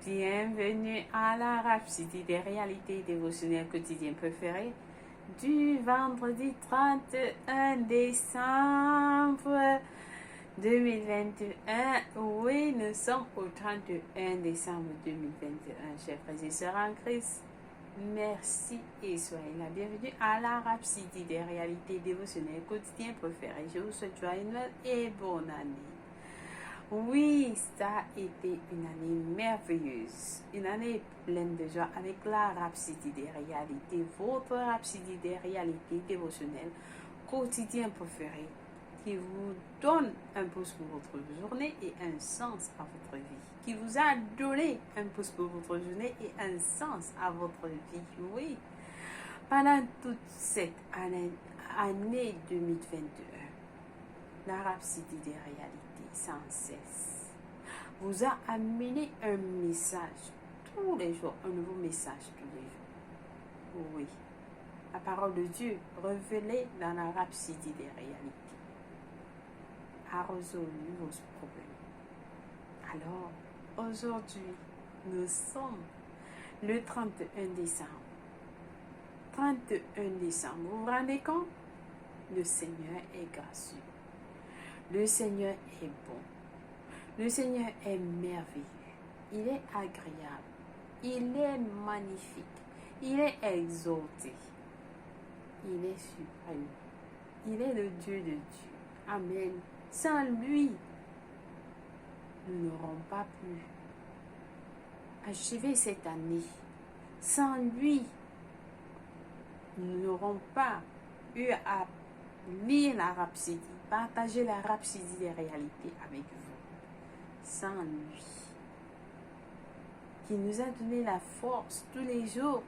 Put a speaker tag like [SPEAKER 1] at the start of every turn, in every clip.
[SPEAKER 1] Bienvenue à la Rhapsodie des réalités dévotionnelles quotidiennes préférées du vendredi 31 décembre 2021. Oui, nous sommes au 31 décembre 2021, chers frères et sœurs en Christ. Merci et soyez la bienvenue à la Rhapsodie des réalités dévotionnelles quotidiennes préférées. Je vous souhaite joyeux Noël et bonne année. Oui, ça a été une année merveilleuse, une année pleine de joie avec la Rhapsodie des réalités, votre Rhapsodie des réalités dévotionnelles quotidiennes préférées qui vous donne un pouce pour votre journée et un sens à votre vie, qui vous a donné un pouce pour votre journée et un sens à votre vie. Oui, pendant toute cette année 2021, la Rhapsodie des réalités sans cesse vous a amené un message tous les jours, un nouveau message tous les jours. Oui, la parole de Dieu révélée dans la Rhapsodie des réalités a résolu vos problèmes. Alors, aujourd'hui, nous sommes le 31 décembre. 31 décembre, vous vous rendez compte? Le Seigneur est gracieux. Le Seigneur est bon. Le Seigneur est merveilleux. Il est agréable. Il est magnifique. Il est exalté. Il est suprême. Il est le Dieu de Dieu. Amen. Sans lui, nous n'aurons pas pu achever cette année. Sans lui, nous n'aurons pas eu à lire la Rhapsodie, partager la Rhapsodie des réalités avec vous. Sans lui, qui nous a donné la force tous les jours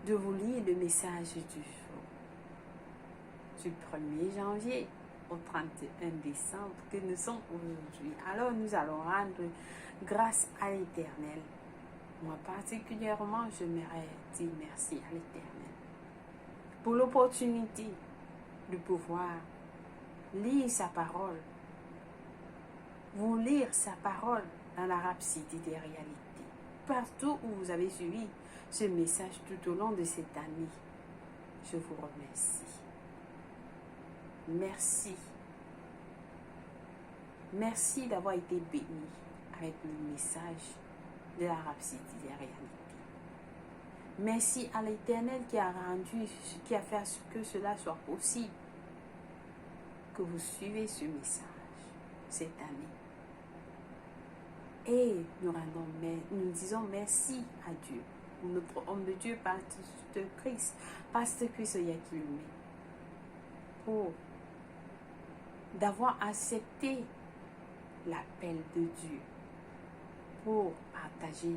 [SPEAKER 1] de vous lire le message du jour, du 1er janvier au 31 décembre que nous sommes aujourd'hui. Alors nous allons rendre grâce à l'Éternel. Moi particulièrement, je m'aimerais dire merci à l'Éternel pour l'opportunité de pouvoir lire sa parole, vous lire sa parole dans la Rhapsodie des réalités. Partout où vous avez suivi ce message tout au long de cette année, je vous remercie. Merci. Merci d'avoir été béni avec le message de la Rhapsodie des réalités. Merci à l'Éternel qui a fait que cela soit possible, que vous suivez ce message cette année. Et nous disons merci à Dieu, notre homme de Dieu, Pasteur Christ Oyakilome, pour d'avoir accepté l'appel de Dieu pour partager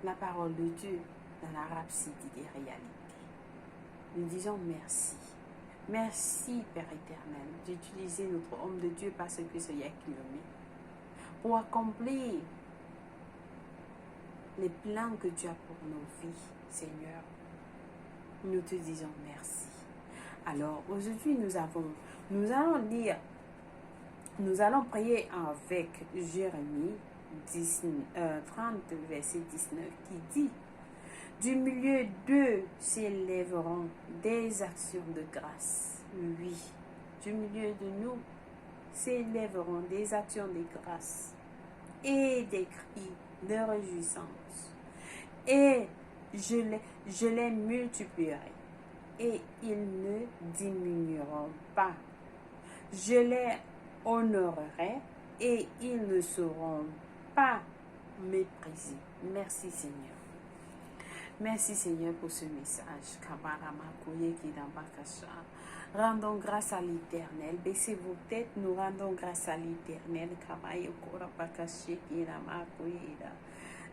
[SPEAKER 1] la parole de Dieu dans la Rhapsodie des réalités. Nous disons merci. Merci, Père éternel, d'utiliser notre homme de Dieu, Pasteur Christ Oyakilome, pour accomplir les plans que tu as pour nos vies, Seigneur. Nous te disons merci. Alors, aujourd'hui, nous allons prier avec Jérémie 30, verset 19, qui dit: du milieu d'eux s'élèveront des actions de grâce. Oui, du milieu de nous s'élèveront des actions de grâce et des cris de réjouissance. Et je les multiplierai et ils ne diminueront pas. Je les honorerai et ils ne seront pas méprisés. Merci Seigneur. Merci Seigneur pour ce message. Rendons grâce à l'Éternel. Baissez vos têtes, nous rendons grâce à l'Éternel.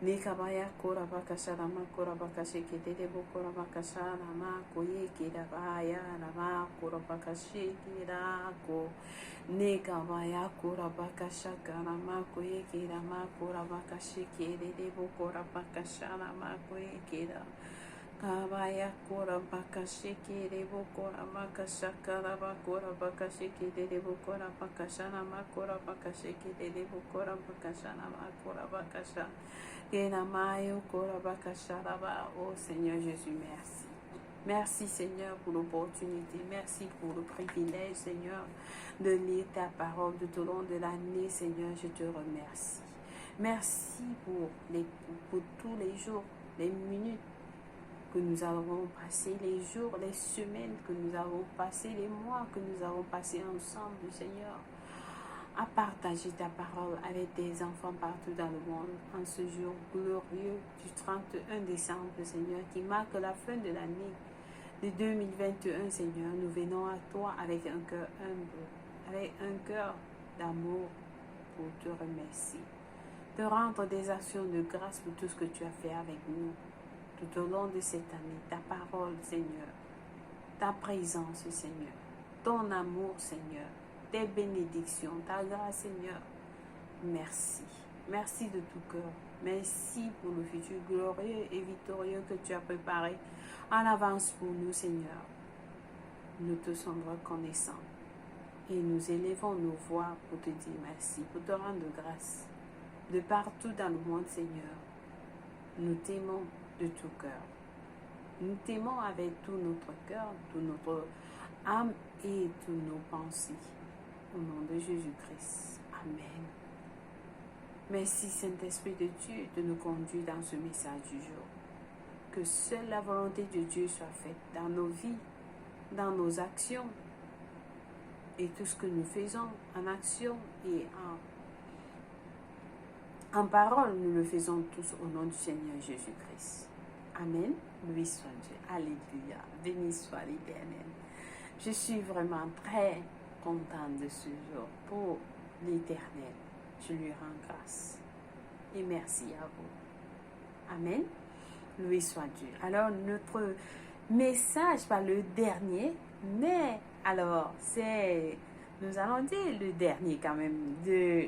[SPEAKER 1] Nekabaya kora bakasha rama kora bakashe kedede bokora bakasha rama koye kedabaya rama kora bakashe kedako nekabaya kora bakasha karama koye kedama kora bakashe kedede bokora bakasha rama koye keda Kabaya kura baka shiki rebo kura baka shakara bakura baka shiki rebo kura baka shana makura baka shiki rebo kura baka shana makura baka shana. Kenamayo kura baka shana ba. Oh Seigneur Jésus, merci. Merci Seigneur pour l'opportunité, merci pour le privilège Seigneur de lire ta parole tout au long de l'année Seigneur, je te remercie. Merci pour tous les jours, les minutes que nous avons passé, les jours, les semaines que nous avons passé, les mois que nous avons passé ensemble, Seigneur, à partager ta parole avec tes enfants partout dans le monde, en ce jour glorieux du 31 décembre, Seigneur, qui marque la fin de l'année de 2021, Seigneur. Nous venons à toi avec un cœur humble, avec un cœur d'amour pour te remercier, te rendre des actions de grâce pour tout ce que tu as fait avec nous tout au long de cette année, ta parole, Seigneur, ta présence, Seigneur, ton amour, Seigneur, tes bénédictions, ta grâce, Seigneur. Merci. Merci de tout cœur. Merci pour le futur glorieux et victorieux que tu as préparé en avance pour nous, Seigneur. Nous te sommes reconnaissants et nous élevons nos voix pour te dire merci, pour te rendre grâce. De partout dans le monde, Seigneur, nous t'aimons de tout cœur. Nous t'aimons avec tout notre cœur, toute notre âme et toutes nos pensées. Au nom de Jésus-Christ. Amen. Merci Saint-Esprit de Dieu de nous conduire dans ce message du jour. Que seule la volonté de Dieu soit faite dans nos vies, dans nos actions et tout ce que nous faisons en action et en parole, nous le faisons tous au nom du Seigneur Jésus-Christ. Amen. Louis soit Dieu. Alléluia. Béni soit l'Éternel. Je suis vraiment très contente de ce jour pour l'Éternel. Je lui rends grâce. Et merci à vous. Amen. Louis soit Dieu. Alors, notre message, pas le dernier, mais alors, nous allons dire le dernier quand même de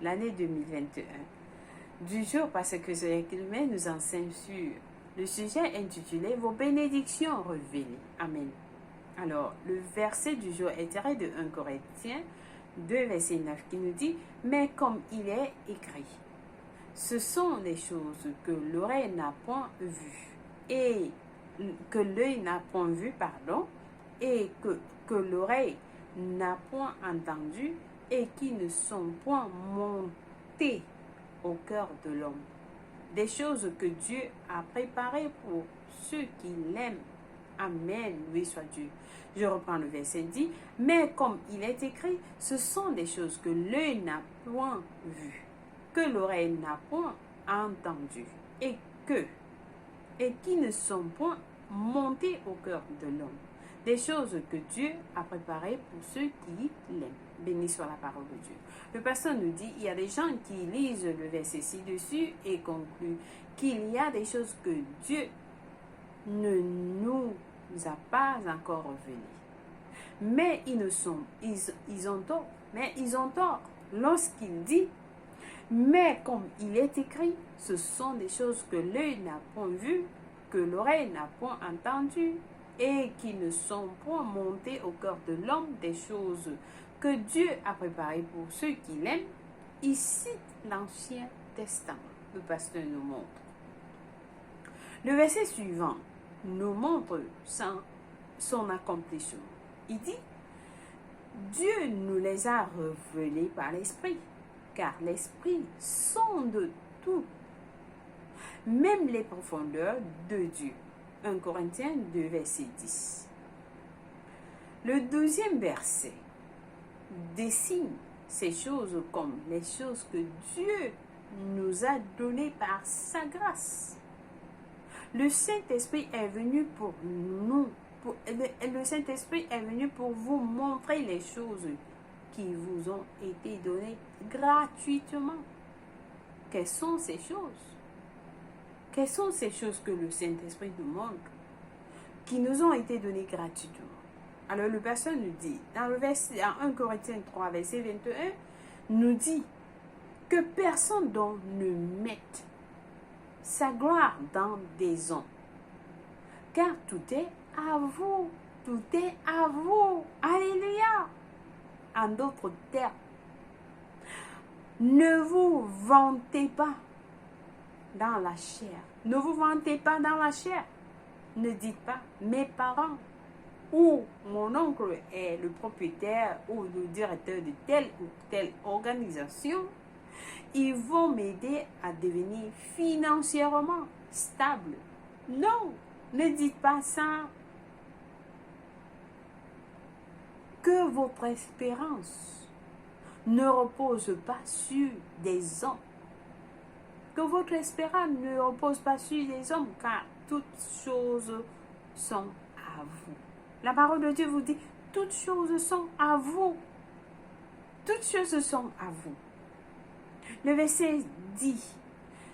[SPEAKER 1] l'année 2021. Du jour, parce que ce climat nous enseigne sur le sujet intitulé Vos bénédictions révélées. Amen. Alors, le verset du jour est tiré de 1 Corinthiens 2, verset 9, qui nous dit « Mais comme il est écrit, ce sont les choses que l'oreille n'a point vues, et que l'œil n'a point vu, et que l'oreille n'a point entendu, et qui ne sont point montées au cœur de l'homme. Des choses que Dieu a préparées pour ceux qui l'aiment. » Amen, loué soit Dieu. Je reprends le verset dit, mais comme il est écrit, ce sont des choses que l'œil n'a point vues, que l'oreille n'a point entendues, et qui ne sont point montées au cœur de l'homme. Des choses que Dieu a préparées pour ceux qui l'aiment. Béni soit la parole de Dieu. Le pasteur nous dit, il y a des gens qui lisent le verset ci-dessus et concluent qu'il y a des choses que Dieu ne nous a pas encore révélées. Mais ils ont tort. Mais ils ont tort lorsqu'il dit, mais comme il est écrit, ce sont des choses que l'œil n'a point vues, que l'oreille n'a point entendues, et qui ne sont point montées au cœur de l'homme, des choses que Dieu a préparées pour ceux qui l'aiment. Il cite l'Ancien Testament. Le pasteur nous montre. Le verset suivant nous montre son accomplissement. Il dit, Dieu nous les a révélés par l'Esprit, car l'Esprit sonde tout, même les profondeurs de Dieu. 1 Corinthiens 2, verset 10. Le 12e verset dessine ces choses comme les choses que Dieu nous a données par sa grâce. Le Saint-Esprit est venu pour nous. Le Saint-Esprit est venu pour vous montrer les choses qui vous ont été données gratuitement. Quelles sont ces choses? Quelles sont ces choses que le Saint-Esprit nous montre, qui nous ont été données gratuitement? Alors le pasteur nous dit, dans le verset 1 Corinthiens 3, verset 21, nous dit que personne donc ne mette sa gloire dans des hommes. car tout est à vous. Tout est à vous. Alléluia. En d'autres termes, ne vous vantez pas dans la chair. Ne vous vantez pas dans la chair. Ne dites pas, mes parents ou mon oncle est le propriétaire ou le directeur de telle ou telle organisation. Ils vont m'aider à devenir financièrement stable. Non, ne dites pas ça. Que votre espérance ne repose pas sur des hommes. Que votre espérance ne repose pas sur des hommes, car toutes choses sont à vous. La parole de Dieu vous dit, toutes choses sont à vous. Toutes choses sont à vous. Le verset dit,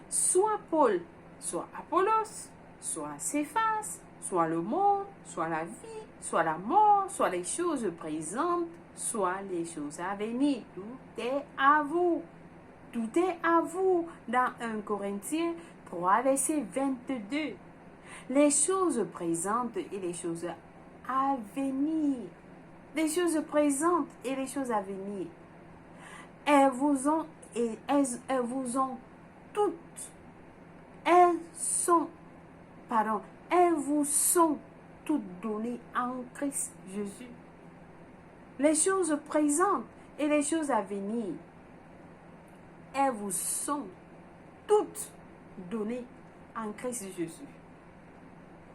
[SPEAKER 1] soit Paul, soit Apollos, soit Céphas, soit le monde, soit la vie, soit la mort, soit les choses présentes, soit les choses à venir. Tout est à vous. Tout est à vous. Dans 1 Corinthiens 3, verset 22. Les choses présentes et les choses à venir. Les choses présentes et les choses à venir. Elles vous ont toutes. Elles vous sont toutes données en Christ Jésus. Les choses présentes et les choses à venir. Elles vous sont toutes données en Christ Jésus.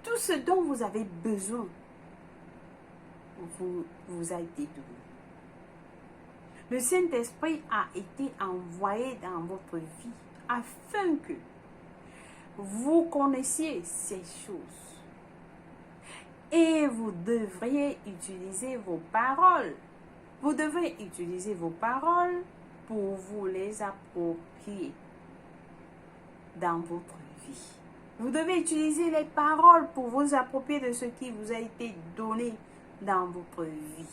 [SPEAKER 1] Tout ce dont vous avez besoin vous a été donné. Le Saint-Esprit a été envoyé dans votre vie afin que vous connaissiez ces choses. Et vous devriez utiliser vos paroles. Vous devrez utiliser vos paroles pour vous les approprier dans votre vie. Vous devez utiliser les paroles pour vous approprier de ce qui vous a été donné dans votre vie.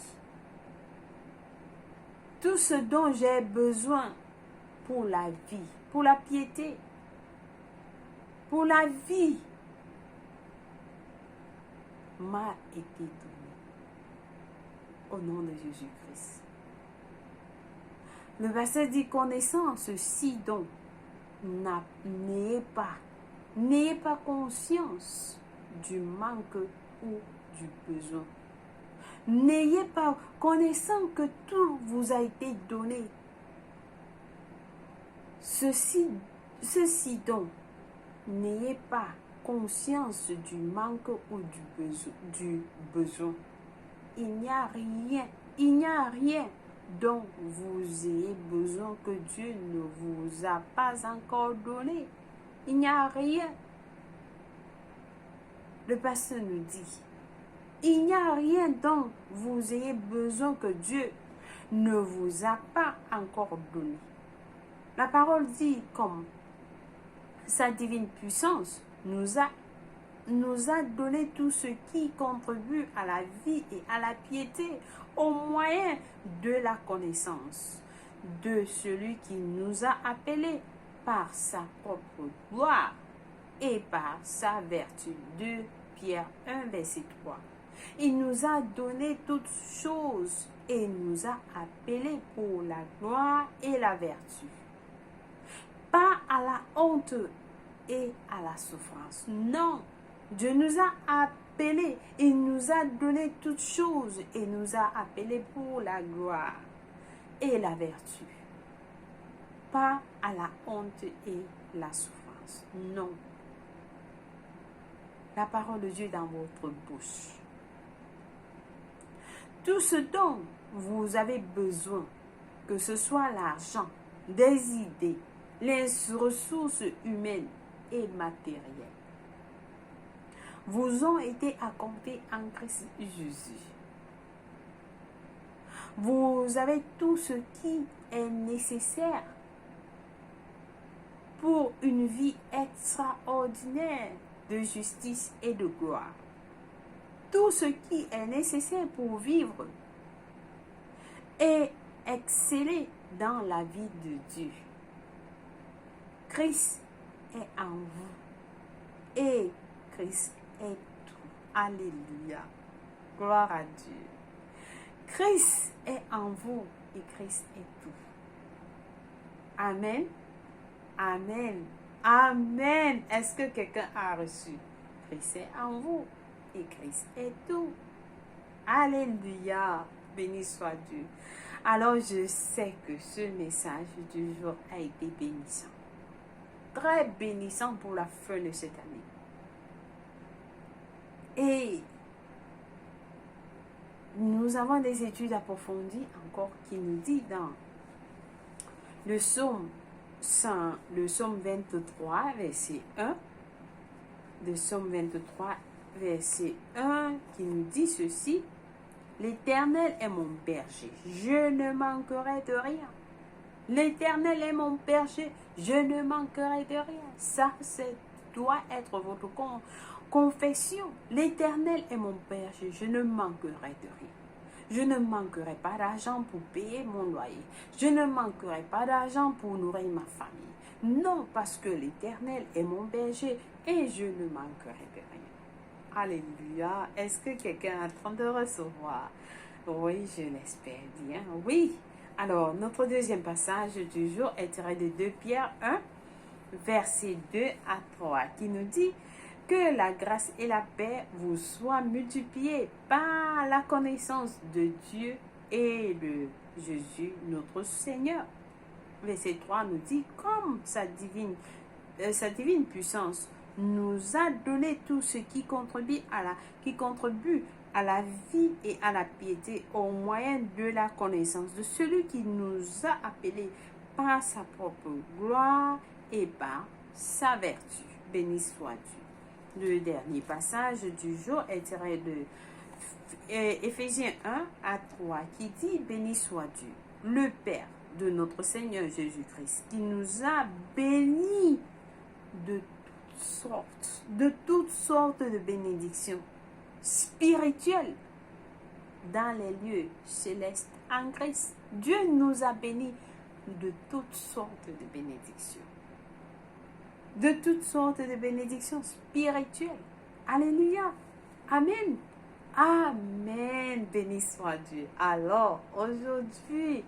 [SPEAKER 1] Tout ce dont j'ai besoin pour la vie, pour la piété, pour la vie, m'a été donné au nom de Jésus-Christ. Le verset dit, connaissant ceci dont n'ayez pas conscience du manque ou du besoin. N'ayez pas, connaissant que tout vous a été donné. Ceci dont n'ayez pas conscience du manque ou du besoin. Il n'y a rien dont vous ayez besoin que Dieu ne vous a pas encore donné. Il n'y a rien. Le pasteur nous dit, il n'y a rien dont vous ayez besoin que Dieu ne vous a pas encore donné. La parole dit, comme sa divine puissance nous a donné tout ce qui contribue à la vie et à la piété au moyen de la connaissance de celui qui nous a appelés par sa propre gloire et par sa vertu. 2 Pierre 1, verset 3. Il nous a donné toutes choses et nous a appelés pour la gloire et la vertu. Pas à la honte et à la souffrance. Non, Dieu nous a appelés, il nous a donné toutes choses et nous a appelés pour la gloire et la vertu. Pas à la honte et la souffrance. Non. La parole de Dieu dans votre bouche. Tout ce dont vous avez besoin, que ce soit l'argent, des idées, les ressources humaines et matérielles, vous ont été accordés en Christ Jésus. Vous avez tout ce qui est nécessaire pour une vie extraordinaire de justice et de gloire. Tout ce qui est nécessaire pour vivre et exceller dans la vie de Dieu. Christ est en vous et Christ est tout. Alléluia. Gloire à Dieu. Christ est en vous et Christ est tout. Amen. Amen. Amen. Est-ce que quelqu'un a reçu? Christ est en vous et Christ est tout. Alléluia. Béni soit Dieu. Alors je sais que ce message du jour a été bénissant. Très bénissant pour la fin de cette année. Et nous avons des études approfondies encore qui nous dit dans le psaume 23, verset 1, le psaume 23, verset 1, qui nous dit ceci: L'Éternel est mon berger, je ne manquerai de rien. L'Éternel est mon berger, je ne manquerai de rien. Ça, doit être votre confession. L'Éternel est mon berger, je ne manquerai de rien. Je ne manquerai pas d'argent pour payer mon loyer. Je ne manquerai pas d'argent pour nourrir ma famille. Non, parce que l'Éternel est mon berger et je ne manquerai de rien. Alléluia. Est-ce que quelqu'un est en train de recevoir? Oui, je l'espère bien. Oui. Alors, notre deuxième passage du jour est tiré de 2 Pierre 1, versets 2 à 3, qui nous dit: Que la grâce et la paix vous soient multipliées par la connaissance de Dieu et de Jésus, notre Seigneur. Verset 3 nous dit: Comme sa divine puissance nous a donné tout ce qui contribue à la vie et à la piété au moyen de la connaissance de celui qui nous a appelés par sa propre gloire et par sa vertu. Béni soit Dieu. Le dernier passage du jour est tiré de Éphésiens 1 à 3 qui dit: Béni soit Dieu, le Père de notre Seigneur Jésus-Christ, qui nous a bénis de toutes sortes de bénédictions spirituelles dans les lieux célestes en Christ. Dieu nous a bénis de toutes sortes de bénédictions. De toutes sortes de bénédictions spirituelles. Alléluia. Amen. Amen. Béni soit Dieu. Alors, aujourd'hui,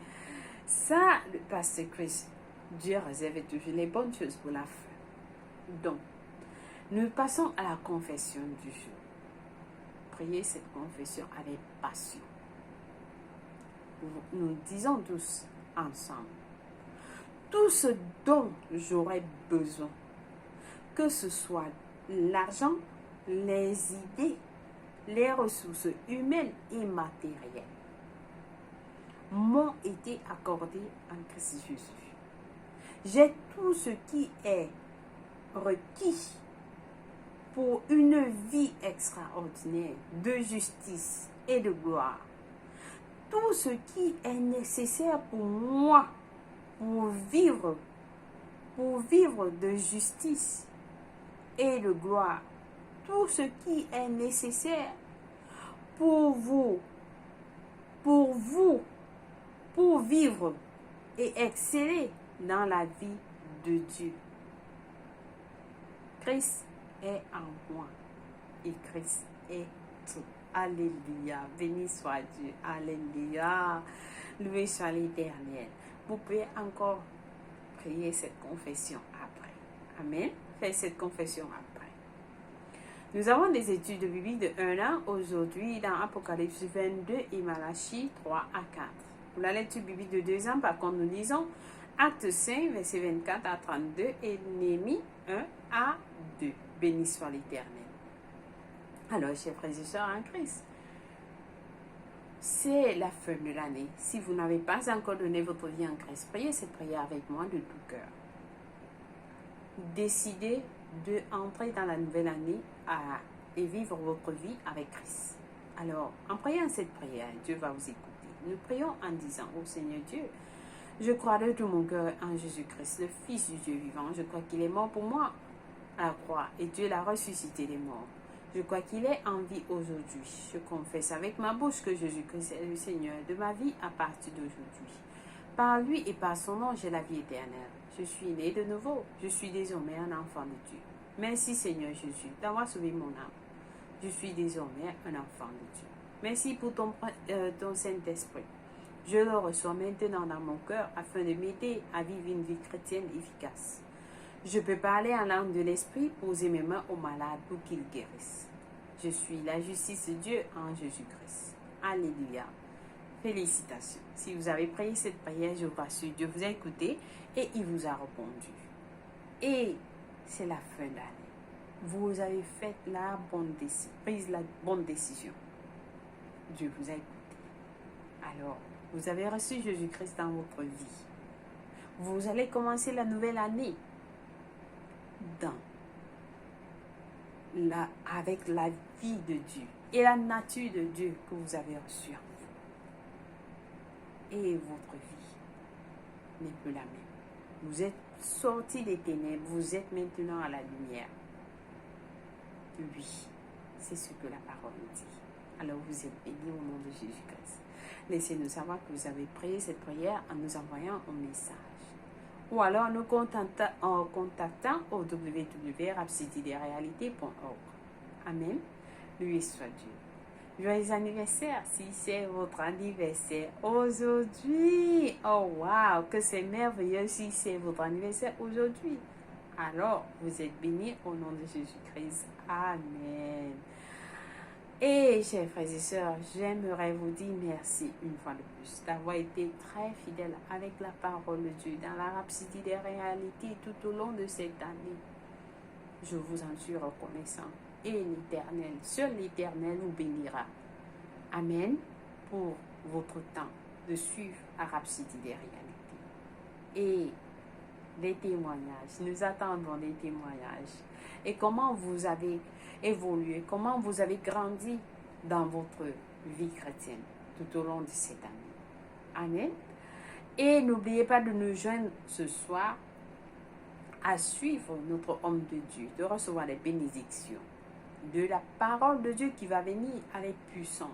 [SPEAKER 1] ça, le pasteur Chris, Dieu réserve toujours les bonnes choses pour la fin. Donc, nous passons à la confession du jour. Priez cette confession avec passion. Nous disons tous ensemble: tout ce dont j'aurais besoin, que ce soit l'argent, les idées, les ressources humaines et matérielles, m'ont été accordées en Christ Jésus. J'ai tout ce qui est requis pour une vie extraordinaire de justice et de gloire. Tout ce qui est nécessaire pour moi pour vivre de justice et de gloire. Tout ce qui est nécessaire pour vivre et exceller dans la vie de Dieu. Christ est en moi et Christ est tout. Alléluia. Béni soit Dieu. Alléluia. Loué soit l'Éternel. Vous pouvez encore prier cette confession après. Amen. Faites cette confession après. Nous avons des études de Bible de 1 an aujourd'hui dans Apocalypse 22 et Malachie 3 à 4. Pour la lecture biblique de 2 ans, par contre, nous lisons Acte 5, verset 24 à 32 et Néhémie 1 à 2. Béni soit l'Éternel. Alors, chers frères et sœurs en Christ, c'est la fin de l'année. Si vous n'avez pas encore donné votre vie en Christ, priez cette prière avec moi de tout cœur. Décidez d'entrer dans la nouvelle année et vivre votre vie avec Christ. Alors, en priant cette prière, Dieu va vous écouter. Nous prions en disant: ô Seigneur Dieu, je crois de tout mon cœur en Jésus-Christ, le Fils du Dieu vivant. Je crois qu'il est mort pour moi à la croix et Dieu l'a ressuscité des morts. Je crois qu'il est en vie aujourd'hui. Je confesse avec ma bouche que Jésus-Christ est le Seigneur de ma vie à partir d'aujourd'hui. Par lui et par son nom, j'ai la vie éternelle. Je suis né de nouveau. Je suis désormais un enfant de Dieu. Merci Seigneur Jésus d'avoir sauvé mon âme. Je suis désormais un enfant de Dieu. Merci pour ton Saint-Esprit. Je le reçois maintenant dans mon cœur afin de m'aider à vivre une vie chrétienne efficace. Je peux parler en langue de l'Esprit, poser mes mains aux malades pour qu'ils guérissent. Je suis la justice de Dieu en Jésus-Christ. Alléluia. Félicitations. Si vous avez prié cette prière, je vous rassure, Dieu vous a écouté et il vous a répondu. Et c'est la fin d'année. Vous avez fait prise la bonne décision. Dieu vous a écouté. Alors, vous avez reçu Jésus-Christ dans votre vie. Vous allez commencer la nouvelle année avec la vie de Dieu et la nature de Dieu que vous avez reçue en vous. Et votre vie n'est plus la même. Vous êtes sortis des ténèbres, vous êtes maintenant à la lumière. Oui, c'est ce que la parole dit. Alors vous êtes bénis au nom de Jésus-Christ. Laissez-nous savoir que vous avez prié cette prière en nous envoyant un message. Ou alors nous en contactant au www.rhapsodiederealité.org. Amen. Lui soit Dieu. Joyeux anniversaire si c'est votre anniversaire aujourd'hui. Oh wow, que c'est merveilleux si c'est votre anniversaire aujourd'hui. Alors, vous êtes bénis au nom de Jésus-Christ. Amen. Et chers frères et sœurs, j'aimerais vous dire merci une fois de plus d'avoir été très fidèles avec la parole de Dieu dans la rhapsodie des réalités tout au long de cette année. Je vous en suis reconnaissant. Et l'Éternel, seul l'Éternel vous bénira. Amen. Pour votre temps de suivre la rhapsodie des réalités. Et les témoignages, nous attendons des témoignages. Et comment vous avez évolué, comment vous avez grandi dans votre vie chrétienne tout au long de cette année. Amen. Et n'oubliez pas de nous joindre ce soir à suivre notre homme de Dieu, de recevoir les bénédictions de la parole de Dieu qui va venir avec puissance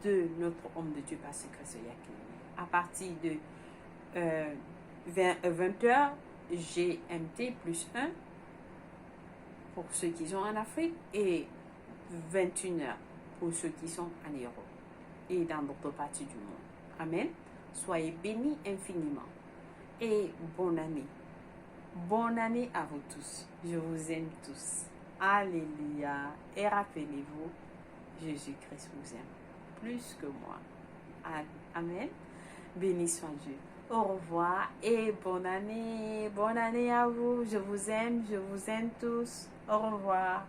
[SPEAKER 1] de notre homme de Dieu, Pasteur Christ Yakin. À partir de 20h, GMT plus 1 pour ceux qui sont en Afrique et 21h pour ceux qui sont en Europe et dans d'autres parties du monde. Amen. Soyez bénis infiniment et bonne année. Bonne année à vous tous. Je vous aime tous. Alléluia. Et rappelez-vous, Jésus-Christ vous aime plus que moi. Amen. Béni soit Dieu. Au revoir et bonne année. Bonne année à vous. Je vous aime tous. Au revoir.